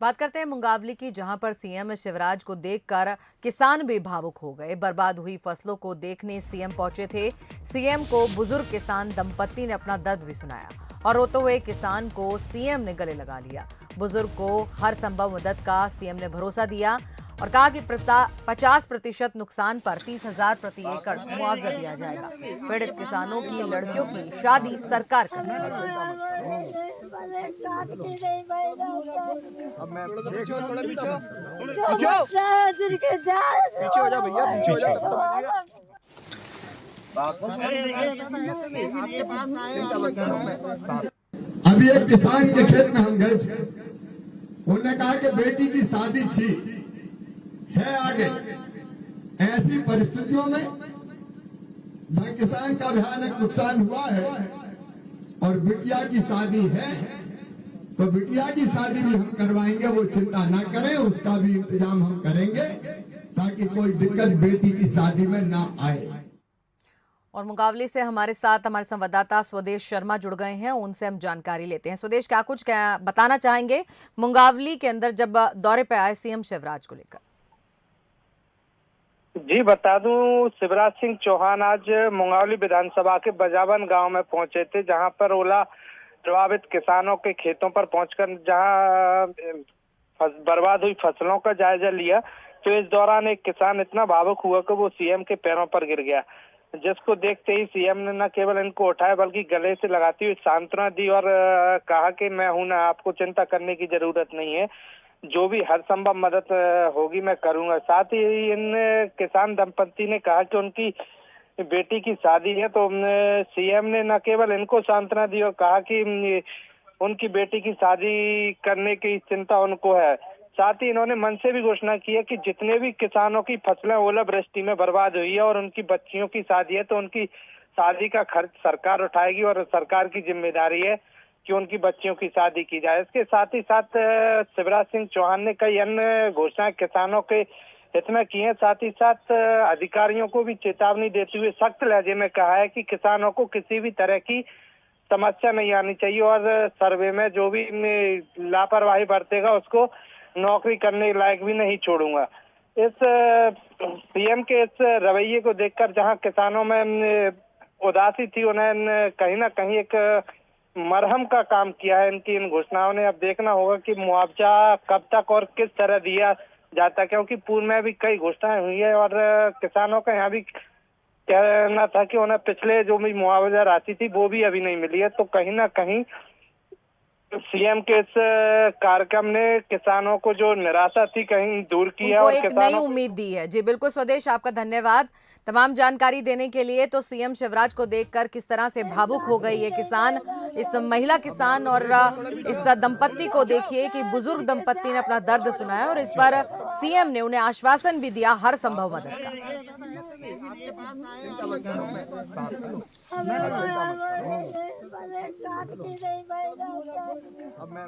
बात करते हैं मुंगावली की, जहां पर सीएम शिवराज को देखकर किसान भी भावुक हो गए। बर्बाद हुई फसलों को देखने सीएम पहुंचे थे। सीएम को बुजुर्ग किसान दंपत्ति ने अपना दर्द भी सुनाया और रोते हुए किसान को सीएम ने गले लगा लिया। बुजुर्ग को हर संभव मदद का सीएम ने भरोसा दिया और कहा कि 50% नुकसान पर 30,000 प्रति एकड़ मुआवजा दिया जाएगा। पीड़ित किसानों की लड़कियों की शादी सरकार करेगी। अब मैं थोड़ा पीछे हो पीछे हो जा भैया, पीछे हो जा तब तो बनेगा। आपके पास आए अभी एक किसान के खेत में हम गए थे। उन्होंने कहा कि बेटी की शादी थी, है आगे। ऐसी परिस्थितियों में जहां किसान का भयानक नुकसान हुआ है और बिटिया की शादी है, तो बिटिया की शादी भी हम करवाएंगे। वो चिंता ना करें, उसका भी इंतजाम हम करेंगे ताकि कोई दिक्कत बेटी की शादी में ना आए। और मुकाबले से हमारे साथ हमारे संवाददाता स्वदेश शर्मा जुड़ गए हैं, उनसे हम जानकारी लेते हैं। स्वदेश, क्या बताना चाहेंगे मुंगावली के अंदर जब दौरे पे आए सीएम शिवराज को लेकर? जी बता दूं, शिवराज सिंह चौहान आज मुंगावली विधानसभा के बजावन गांव में पहुंचे थे, जहां पर ओला प्रभावित किसानों के खेतों पर पहुंचकर जहां बर्बाद हुई फसलों का जायजा लिया। तो इस दौरान एक किसान इतना भावुक हुआ कि वो सीएम के पैरों पर गिर गया, जिसको देखते ही सीएम ने न केवल इनको उठाया बल्कि गले से लगाती हुई सांत्वना दी और कहा कि मैं हूं ना, आपको चिंता करने की जरूरत नहीं है, जो भी हर संभव मदद होगी मैं करूंगा। साथ ही इन किसान दंपत्ति ने कहा कि उनकी बेटी की शादी है, तो सीएम ने न केवल इनको सांत्वना दी और कहा कि उनकी बेटी की शादी करने की चिंता उनको है। साथ ही इन्होंने मन से भी घोषणा की है कि जितने भी किसानों की फसलें ओलावृष्टि में बर्बाद हुई है और उनकी बच्चियों की शादी है, तो उनकी शादी का खर्च सरकार उठाएगी और सरकार की जिम्मेदारी है कि उनकी बच्चियों की शादी की जाए। इसके साथ ही साथ शिवराज सिंह चौहान ने कई अन्य घोषणाएं किसानों के हित में की हैं। साथ ही साथ अधिकारियों को भी चेतावनी देते हुए सख्त लहजे में कहा है कि किसानों को किसी भी तरह की समस्या नहीं आनी चाहिए और सर्वे में जो भी लापरवाही बरतेगा उसको नौकरी करने लायक भी नहीं छोड़ूंगा। इस सीएम के इस रवैये को देखकर जहां किसानों में उदासी थी, उन्हें कहीं ना कहीं एक मरहम का काम किया है इनकी इन घोषणाओं ने। अब देखना होगा कि मुआवजा कब तक और किस तरह दिया जाता है, क्योंकि पूर्व में भी कई घोषणाएं हुई है और किसानों का यहाँ भी कहना था कि उन्हें पिछले जो भी मुआवजा राशि थी वो भी अभी नहीं मिली है। तो कहीं ना कहीं सीएम के इस कार्यक्रम ने किसानों को जो निराशा थी कहीं दूर की है उनको और एक नई किसानों उम्मीद दी है। जी बिल्कुल स्वदेश, आपका धन्यवाद तमाम जानकारी देने के लिए। तो सीएम शिवराज को देखकर किस तरह से भावुक हो गई ये किसान, इस महिला किसान, और इस दंपत्ति को देखिए कि बुजुर्ग दंपत्ति ने अपना दर्द सुनाया और इस पर सीएम ने उन्हें आश्वासन भी दिया हर संभव मदद का। अब मैं